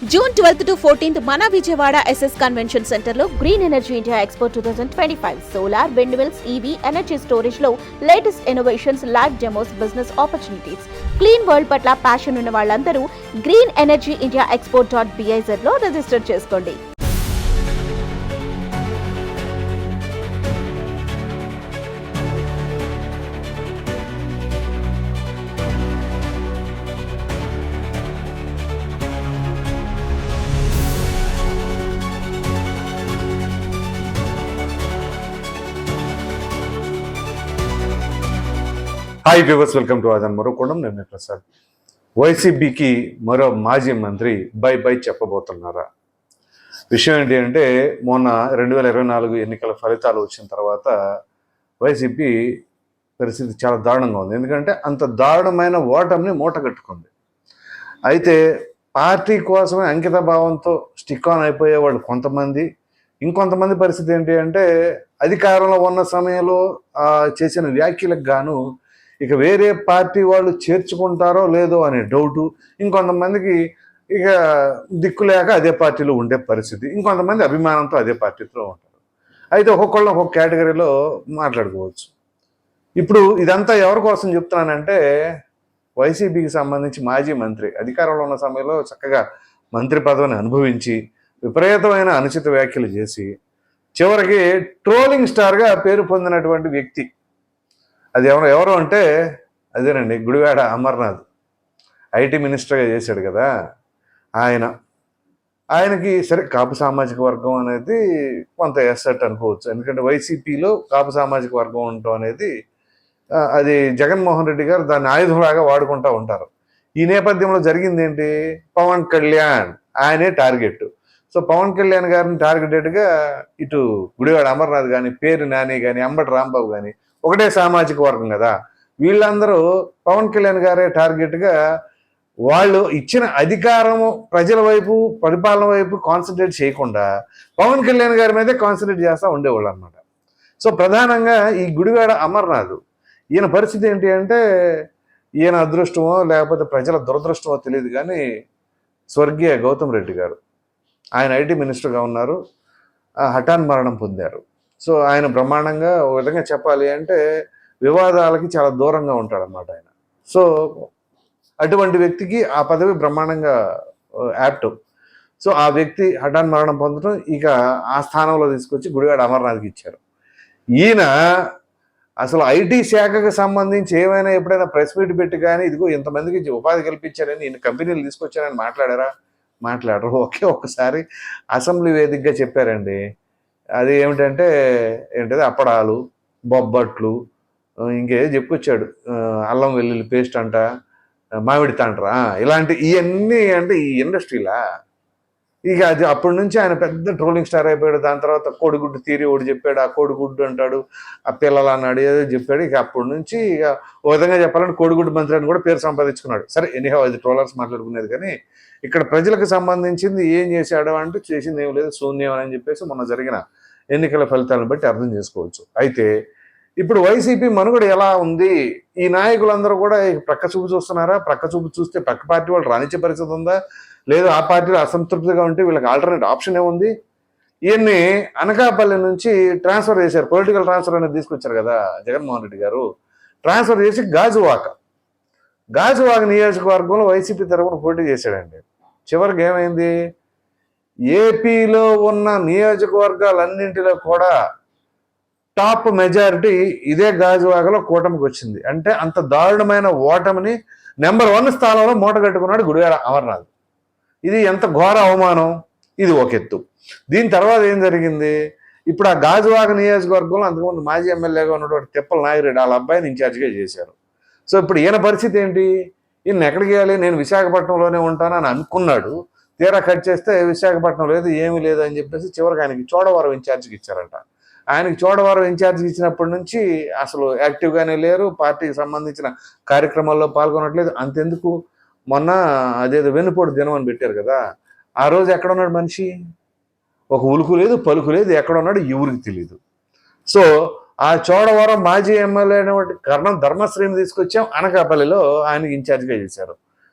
June 12th to 14th, Mana Vijayawada SS Convention Center lo Green Energy India Expo 2025. Solar, windmills, EV, energy storage lo latest innovations, live demos, business opportunities. Clean world patla passion ఉన్న వాళ్ళందరూ Green Energy India Expo.biz లో register చేసుకోండి. Hi viewers, welcome to Aadhan Marokonam. నేను ప్రసాద్. వైసీపీకి మరో మాజీ మంత్రి by చెప్పబోతున్నారా? విషయం ఏంటి అంటే, మొన్న 2024 ఎన్నికల ఫలితాలు వచ్చిన తర్వాత వైసీపీ పరిస్థితి చాలా దారుణంగా ఉంది. ఎందుకంటే అంత దారుణమైన ఓటమిని మూటగట్టుకుంది. అయితే పార్టీ కోసమే అంకిత భావంతో స్టిక్ ఆన్ అయిపోయే వాళ్ళు కొంతమంది, ఇంకొంతమంది పరిస్థితి ఏంటి అంటే అధికారంలో ఉన్న సమయంలో చేసిన వ్యాఖ్యలకు గాను ఇక వేరే పార్టీ వాళ్ళు చేర్చుకుంటారో లేదో అనే డౌటు, ఇంకొంతమందికి ఇక దిక్కు లేక అదే పార్టీలో ఉండే పరిస్థితి, ఇంకొంతమంది అభిమానంతో అదే పార్టీలో ఉంటారు. అయితే ఒక్కొక్కళ్ళు ఒక్కొక్క కేటగిరీలో మాట్లాడుకోవచ్చు. ఇప్పుడు ఇదంతా ఎవరి కోసం చెప్తున్నానంటే, వైసీపీకి సంబంధించి మాజీ మంత్రి అధికారంలో ఉన్న సమయంలో చక్కగా మంత్రి పదవిని అనుభవించి విపరీతమైన అనుచిత వ్యాఖ్యలు చేసి చివరికి ట్రోలింగ్ స్టార్గా పేరు పొందినటువంటి వ్యక్తి. అది ఎవరు అంటే అదేనండి, గుడివాడ అమర్నాథ్. ఐటీ మినిస్టర్గా చేశాడు కదా ఆయనకి సరే కాపు సామాజిక వర్గం అనేది కొంత ఎస్సెట్ అనుకోవచ్చు. ఎందుకంటే వైసీపీలో కాపు సామాజిక వర్గం ఉండటం అనేది అది జగన్మోహన్ రెడ్డి గారు దాన్ని ఆయుధంలాగా వాడుకుంటూ ఉంటారు. ఈ నేపథ్యంలో జరిగింది ఏంటి, పవన్ కళ్యాణ్ ఆయనే టార్గెట్. సో పవన్ కళ్యాణ్ గారిని టార్గెటెడ్గా ఇటు గుడివాడ అమర్నాథ్ కానీ, పేరు నాని కానీ, అంబటి రాంబాబు కానీ ఒకటే సామాజిక వర్గం కదా, వీళ్ళందరూ పవన్ కళ్యాణ్ గారే టార్గెట్గా వాళ్ళు ఇచ్చిన అధికారము ప్రజల వైపు, పరిపాలన వైపు కాన్సన్ట్రేట్ చేయకుండా పవన్ కళ్యాణ్ గారి మీదే కాన్సన్ట్రేట్ చేస్తూ ఉండేవాళ్ళు అనమాట. సో ప్రధానంగా ఈ గుడివాడ అమర్నాథ్ ఈయన పరిస్థితి ఏంటి అంటే, ఈయన అదృష్టమో లేకపోతే ప్రజల దురదృష్టమో తెలియదు కానీ స్వర్గీయ గౌతమ్ రెడ్డి గారు ఆయన ఐటీ మినిస్టర్గా ఉన్నారు, హఠాన్ మరణం పొందారు. సో ఆయన బ్రహ్మాండంగా ఒక విధంగా చెప్పాలి అంటే వివాదాలకి చాలా దూరంగా ఉంటాడనమాట ఆయన. సో అటువంటి వ్యక్తికి ఆ పదవి బ్రహ్మాండంగా యాప్ట్. సో ఆ వ్యక్తి హఠాన్ మరణం పొందడం, ఇక ఆ స్థానంలో తీసుకొచ్చి గుడివాడ అమర్నాథ్కి ఇచ్చారు. ఈయన అసలు ఐటీ శాఖకు సంబంధించి ఏమైనా ఎప్పుడైనా ప్రెస్ మీట్ పెట్టి కానీ ఇదిగో ఇంతమందికి ఉపాధి కల్పించారని, ఈయన కంపెనీలు తీసుకొచ్చారని మాట్లాడరు. ఒక్కసారి అసెంబ్లీ వేదికగా చెప్పారండి. అది ఏమిటంటే అప్పడాలు, బొబ్బట్లు, ఇంకేదో చెప్పుకొచ్చాడు, అల్లం వెల్లుల్లి పేస్ట్ అంట, మామిడి తాండ్రా, ఇలాంటి ఇవన్నీ అంటే ఈ ఇండస్ట్రీలా. ఇక అది అప్పటి నుంచి ఆయన పెద్ద ట్రోలింగ్ స్టార్ అయిపోయాడు. దాని తర్వాత కోడిగుడ్డు తీరి ఒకటి చెప్పాడు, ఆ కోడిగుడ్డు అంటాడు, ఆ పిల్లలు అన్నాడు, ఏదో చెప్పాడు. ఇక అప్పటి నుంచి ఇక ఒక విధంగా చెప్పాలంటే కోడిగుడ్డు మంత్రి అని కూడా పేరు సంపాదించుకున్నాడు. సరే ఎనీహౌ అది ట్రోలర్స్ మాట్లాడుకునేది. కానీ ఇక్కడ ప్రజలకు సంబంధించింది ఏం చేశాడు అంటే చేసింది ఏం లేదు, శూన్యం అని చెప్పేసి మొన్న జరిగిన ఎన్నికల ఫలితాలను బట్టి అర్థం చేసుకోవచ్చు. అయితే ఇప్పుడు వైసీపీ మనుగడ ఎలా ఉంది, ఈ నాయకులందరూ కూడా ప్రక్క చూపు చూస్తున్నారా? ప్రక్క చూపు చూస్తే ప్రక్క పార్టీ వాళ్ళు రాణించే పరిస్థితి ఉందా, లేదు ఆ పార్టీలో అసంతృప్తిగా ఉంటే వీళ్ళకి ఆల్టర్నేట్ ఆప్షన్ ఏముంది? ఇవన్నీ అనకాపల్లి నుంచి ట్రాన్స్ఫర్ చేశారు, పొలిటికల్ ట్రాన్స్ఫర్ అనేది తీసుకొచ్చారు కదా జగన్మోహన్ రెడ్డి గారు. ట్రాన్స్ఫర్ చేసి గాజువాక నియోజకవర్గంలో వైసీపీ తరఫున పోటీ చేశాడండి. చివరికి ఏమైంది, ఏపీలో ఉన్న నియోజకవర్గాలన్నింటిలో కూడా టాప్ మెజారిటీ ఇదే గాజువాకలో కూటమికి వచ్చింది. అంటే అంత దారుణమైన ఓటమిని నెంబర్ 1 స్థానంలో మూటగట్టుకున్నాడు గుడివాడ అమర్నాథ్. ఇది ఎంత ఘోర అవమానం, ఇది ఒక ఎత్తు. దీని తర్వాత ఏం జరిగింది, ఇప్పుడు ఆ గాజువాక నియోజకవర్గంలో అంతకుముందు మాజీ ఎమ్మెల్యేగా ఉన్నటువంటి తిప్పల నాగిరెడ్డి వాళ్ళ అబ్బాయిని ఇన్ఛార్జిగా చేశారు. సో ఇప్పుడు ఈయన పరిస్థితి ఏంటి, ఈయన ఎక్కడికి వెళ్ళాలి, నేను విశాఖపట్నంలోనే ఉంటానని అనుకున్నాడు. తీరా కట్ చేస్తే విశాఖపట్నం లేదు, ఏమీ లేదు అని చెప్పేసి చివరికి ఆయనకి చోడవరం ఇన్ఛార్జికి ఇచ్చారంట. ఆయనకి చోడవరం ఇన్ఛార్జికి ఇచ్చినప్పటి నుంచి అసలు యాక్టివ్గానే లేరు, పార్టీకి సంబంధించిన కార్యక్రమాల్లో పాల్గొనట్లేదు. అంతెందుకు, మొన్న అదేదో వెన్నుపోటు దినం అని పెట్టారు కదా, ఆ రోజు ఎక్కడ ఉన్నాడు మనిషి, ఒక ఉలుకు లేదు పలుకు లేదు, ఎక్కడ ఉన్నాడు ఎవరికి తెలియదు. సో ఆ చోడవరం మాజీ ఎమ్మెల్యే అయినటువంటి కర్ణం ధర్మశ్రీని తీసుకొచ్చాం, అనకాపల్లిలో ఆయనకి ఇన్ఛార్జిగా చేశారు.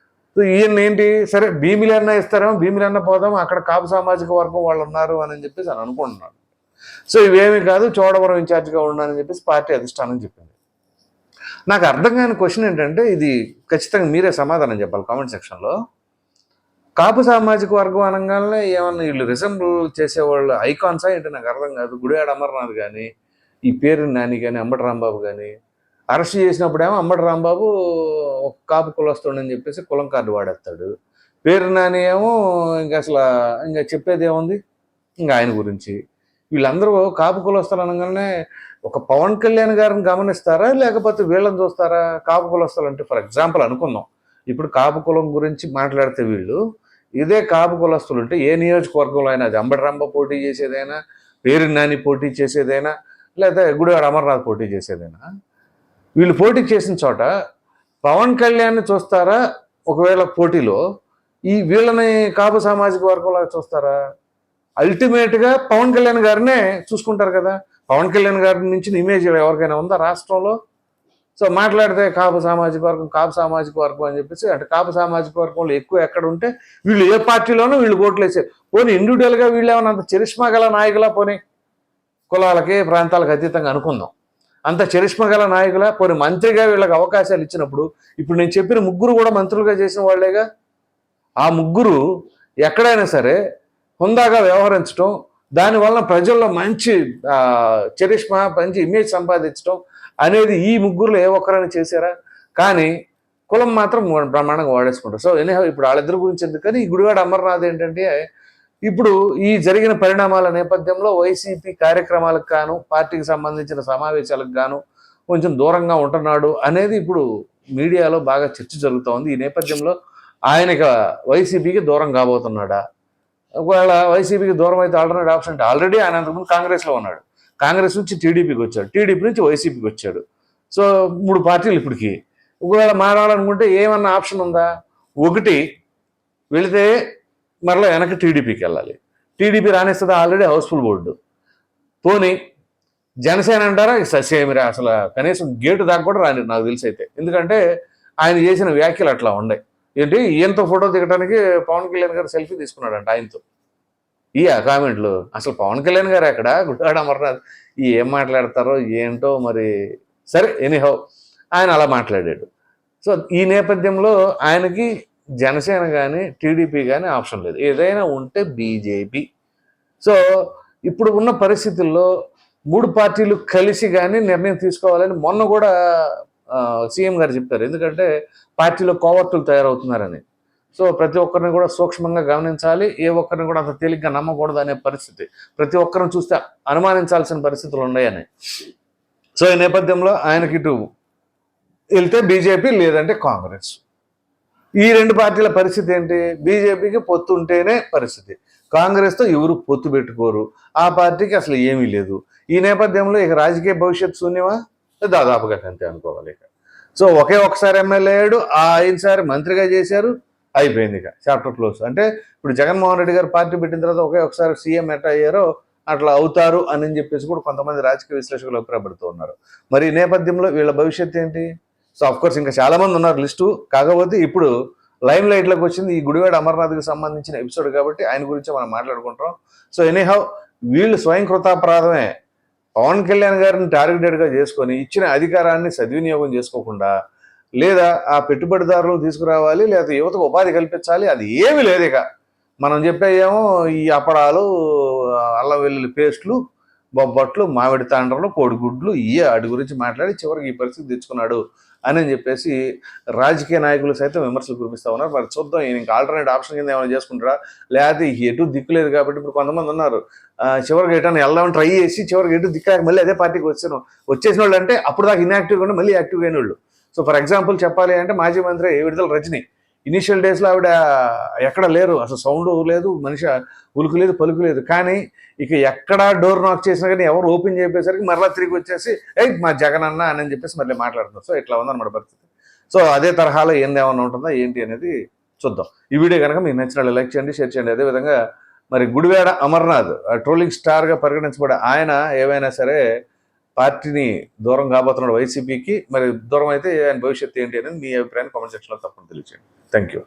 సో ఈయన ఏంటి, సరే భీమిలన్నా ఇస్తారేమో, భీమిలన్నా పోదాం, అక్కడ కాపు సామాజిక వర్గం వాళ్ళు ఉన్నారు అని చెప్పేసి అని అనుకుంటున్నాడు. సో ఇవేమీ కాదు, చోడవరం ఇన్ఛార్జ్గా ఉన్నానని చెప్పేసి పార్టీ అధిష్టానం చెప్పింది. నాకు అర్థం కాని క్వశ్చన్ ఏంటంటే, ఇది ఖచ్చితంగా మీరే సమాధానం చెప్పాలి కామెంట్ సెక్షన్లో. కాపు సామాజిక వర్గం అనగానే ఏమన్నా వీళ్ళు రిజెంబుల్ చేసేవాళ్ళు ఐకాన్సా ఏంటి నాకు అర్థం కాదు. గుడివాడ అమర్నాథ్ కానీ, ఈ పేరు నాని కానీ, అంబటి రాంబాబు కానీ అరెస్ట్ చేసినప్పుడేమో అంబటి రాంబాబు ఒక కాపు కులస్తుడని చెప్పేసి కులం కార్డు వాడేస్తాడు. పేరు నాని ఏమో ఇంకా చెప్పేది ఏముంది, ఇంకా ఆయన గురించి. వీళ్ళందరూ కాపు కులస్తులు అనగానే ఒక పవన్ కళ్యాణ్ గారిని గమనిస్తారా, లేకపోతే వీళ్ళని చూస్తారా? కాపు కులస్తులు అంటే ఫర్ ఎగ్జాంపుల్ అనుకుందాం, ఇప్పుడు కాపు కులం గురించి మాట్లాడితే వీళ్ళు, ఇదే కాపు కులస్తులు ఉంటే ఏ నియోజకవర్గంలో అయినా, అది అంబటి రాంబాబు పోటీ చేసేదైనా, పేరు నాని పోటీ చేసేదైనా, లేదా గుడివాడ అమర్నాథ్ పోటీ చేసేదైనా, వీళ్ళు పోటీ చేసిన చోట పవన్ కళ్యాణ్ని చూస్తారా? ఒకవేళ పోటీలో ఈ వీళ్ళని కాపు సామాజిక వర్గంలో చూస్తారా? అల్టిమేట్గా పవన్ కళ్యాణ్ గారినే చూసుకుంటారు కదా. పవన్ కళ్యాణ్ గారి నుంచి ఇమేజ్ ఎవరికైనా ఉందా రాష్ట్రంలో? సో మాట్లాడితే కాపు సామాజిక వర్గం అని చెప్పేసి, అంటే కాపు సామాజిక వర్గంలో ఎక్కువ ఎక్కడ ఉంటే వీళ్ళు ఏ పార్టీలోనూ వీళ్ళు ఓట్లు వేసారు. పోనీ ఇండివిజువల్గా వీళ్ళు ఏమైనా అంత చరిష్మా గల నాయకులా, పోనీ కులాలకి ప్రాంతాలకు అతీతంగా అనుకుందాం, అంత చరిష్మా గల నాయకులా, పోనీ మంత్రిగా వీళ్ళకి అవకాశాలు ఇచ్చినప్పుడు, ఇప్పుడు నేను చెప్పిన ముగ్గురు కూడా మంత్రులుగా చేసిన వాళ్ళేగా. ఆ ముగ్గురు ఎక్కడైనా సరే హుందాగా వ్యవహరించడం, దానివల్ల ప్రజల్లో మంచి చరిష్మా, మంచి ఇమేజ్ సంపాదించడం అనేది ఈ ముగ్గురులో ఏ ఒక్కరైనా చేశారా? కానీ కులం మాత్రం బ్రహ్మాండంగా వాడేసుకుంటారు. సో ఎనీహౌ ఇప్పుడు వాళ్ళిద్దరి గురించి ఎందుకని, ఈ గుడివాడ అమర్నాథ్ ఏంటంటే, ఇప్పుడు ఈ జరిగిన పరిణామాల నేపథ్యంలో వైసీపీ కార్యక్రమాలకు గాను, పార్టీకి సంబంధించిన సమావేశాలకు గాను కొంచెం దూరంగా ఉంటున్నాడు అనేది ఇప్పుడు మీడియాలో బాగా చర్చ జరుగుతోంది. ఈ నేపథ్యంలో ఆయనకి వైసీపీకి దూరం కాబోతున్నాడా? ఒకవేళ వైసీపీకి దూరం అయితే ఆల్టర్నేట్ ఆప్షన్ అంటే, ఆల్రెడీ ఆయన అంతకుముందు కాంగ్రెస్లో ఉన్నాడు, కాంగ్రెస్ నుంచి టీడీపీకి వచ్చాడు, టీడీపీ నుంచి వైసీపీకి వచ్చాడు. సో 3 పార్టీలు ఇప్పటికి. ఒకవేళ మారాలనుకుంటే ఏమన్నా ఆప్షన్ ఉందా? ఒకటి వెళితే మరలా వెనక్కి టీడీపీకి వెళ్ళాలి, టీడీపీ రాణిస్తుందా? Already housefull board. పోనీ జనసేన అంటారా? ససేమిరా, అసలు కనీసం గేటు దాకా కూడా రాని నాకు తెలిసి అయితే. ఎందుకంటే ఆయన చేసిన వ్యాఖ్యలు అట్లా ఉన్నాయి. ఏంటి, ఈయనతో ఫోటో దిగడానికి పవన్ కళ్యాణ్ గారు సెల్ఫీ తీసుకున్నాడంట ఆయనతో. ఈ కామెంట్లు అసలు పవన్ కళ్యాణ్ గారు ఎక్కడ, గుడివాడ అమర్నాథ్ ఏం మాట్లాడతారో ఏంటో మరి. సరే ఎనీహౌ ఆయన అలా మాట్లాడాడు. సో ఈ నేపథ్యంలో ఆయనకి జనసేన కానీ టీడీపీ కానీ ఆప్షన్ లేదు, ఏదైనా ఉంటే బీజేపీ. సో ఇప్పుడు ఉన్న పరిస్థితుల్లో 3 పార్టీలు కలిసి కానీ నిర్ణయం తీసుకోవాలని మొన్న కూడా సీఎం గారు చెప్తారు. ఎందుకంటే పార్టీలో కోవర్టులు తయారవుతున్నారని. సో ప్రతి ఒక్కరిని కూడా సూక్ష్మంగా గమనించాలి, ఏ ఒక్కరిని కూడా అంత తేలిగ్గా నమ్మకూడదు అనే పరిస్థితి, ప్రతి ఒక్కరిని చూస్తే అనుమానించాల్సిన పరిస్థితులు ఉన్నాయని. సో ఈ నేపథ్యంలో ఆయనకి ఇటు వెళ్తే బీజేపీ, లేదంటే కాంగ్రెస్. ఈ 2 పార్టీల పరిస్థితి ఏంటి? బీజేపీకి పొత్తు ఉంటేనే పరిస్థితి, కాంగ్రెస్తో ఎవరు పొత్తు పెట్టుకోరు, ఆ పార్టీకి అసలు ఏమీ లేదు. ఈ నేపథ్యంలో ఇక రాజకీయ భవిష్యత్తు శూన్యమా? దాదాపుగా అంతే అనుకోవాలి. ఇక సో ఒకసారి ఎమ్మెల్యే అయ్యాడు, 5సారి మంత్రిగా చేశారు, అయిపోయింది, ఇక చాప్టర్ క్లోజ్. అంటే ఇప్పుడు జగన్మోహన్ రెడ్డి గారు పార్టీ పెట్టిన తర్వాత ఒకసారి సీఎం ఎట్లా అయ్యారో అట్లా అవుతారు అని చెప్పేసి కూడా కొంతమంది రాజకీయ విశ్లేషకులు అభిప్రాయపడుతూ ఉన్నారు. మరి ఈ నేపథ్యంలో వీళ్ళ భవిష్యత్తు ఏంటి? సో అఫ్కోర్స్ ఇంకా చాలా మంది ఉన్నారు లిస్టు, కాకపోతే ఇప్పుడు లైమ్ లైట్లోకి వచ్చింది ఈ గుడివాడ అమర్నాథ్కి సంబంధించిన ఎపిసోడ్ కాబట్టి ఆయన గురించి మనం మాట్లాడుకుంటాం. సో ఎనీహౌ వీళ్ళు స్వయం కృతాపరాధమే. పవన్ కళ్యాణ్ గారిని టార్గెటెడ్గా చేసుకొని ఇచ్చిన అధికారాన్ని సద్వినియోగం చేసుకోకుండా, లేదా ఆ పెట్టుబడిదారులను తీసుకురావాలి, లేదా యువతకు ఉపాధి కల్పించాలి, అది ఏమీ లేదు. ఇక మనం చెప్పేయేమో ఈ అప్పడాలు, అల్లం వెల్లుల్లి పేస్ట్లు, బొబ్బట్లు, మామిడి తాండ్రలు, కోడిగుడ్లు, వాటి గురించి మాట్లాడి చివరికి ఈ పరిస్థితి తెచ్చుకున్నాడు అని చెప్పేసి రాజకీయ నాయకులు సైతం విమర్శలు కురిపిస్తూ ఉన్నారు. మరి చూద్దాం, ఈయన ఇంకా ఆల్టర్నేట్ ఆప్షన్ కింద ఏమైనా చేసుకుంటారా, లేకపోతే ఎటు దిక్కులేదు కాబట్టి ఇప్పుడు కొంతమంది ఉన్నారు చివరికి ఎటన్నా వెళ్దామని ట్రై చేసి చివరికి ఎటు దిక్కాక మళ్ళీ అదే పార్టీకి వచ్చేసిన వాళ్ళు, అంటే అప్పుడు దాకా ఇన్యాక్టివ్గా ఉండి మళ్ళీ యాక్టివ్ అయిన వాళ్ళు. సో ఫర్ ఎగ్జాంపుల్ చెప్పాలి అంటే మాజీ మంత్రి విడుదల రజని ఇనీషియల్ డేస్లో ఆవిడ ఎక్కడ లేరు, అసలు సౌండ్ లేదు, మనిషి ఉలుకు లేదు, పలుకు లేదు. కానీ ఇక ఎక్కడ డోర్ నాక్ చేసినా కానీ ఎవరు ఓపెన్ చేసేసరికి మరలా తిరిగి వచ్చేసి మా జగన్ అన్న అని చెప్పేసి మళ్ళీ మాట్లాడుతున్నారు. సో ఇట్లా ఉందన్నమాట పరిస్థితి. సో అదే తరహాలో ఏమన్నా ఉంటుందా ఏంటి అనేది చూద్దాం. ఈ వీడియో కనుక మీకు నచ్చినట్లు లైక్ చేయండి, షేర్ చేయండి. అదేవిధంగా మరి గుడివాడ అమర్నాథ్ ట్రోలింగ్ స్టార్గా పరిగణించబడే ఆయన ఏవైనా సరే పార్టీని దూరం కాబోతున్నాడు వైసీపీకి. మరి దూరం అయితే ఆయన భవిష్యత్తు ఏంటి అనేది మీ అభిప్రాయాన్ని కామెంట్ సెక్షన్లో తప్పకుండా తెలియజేయండి. Thank you.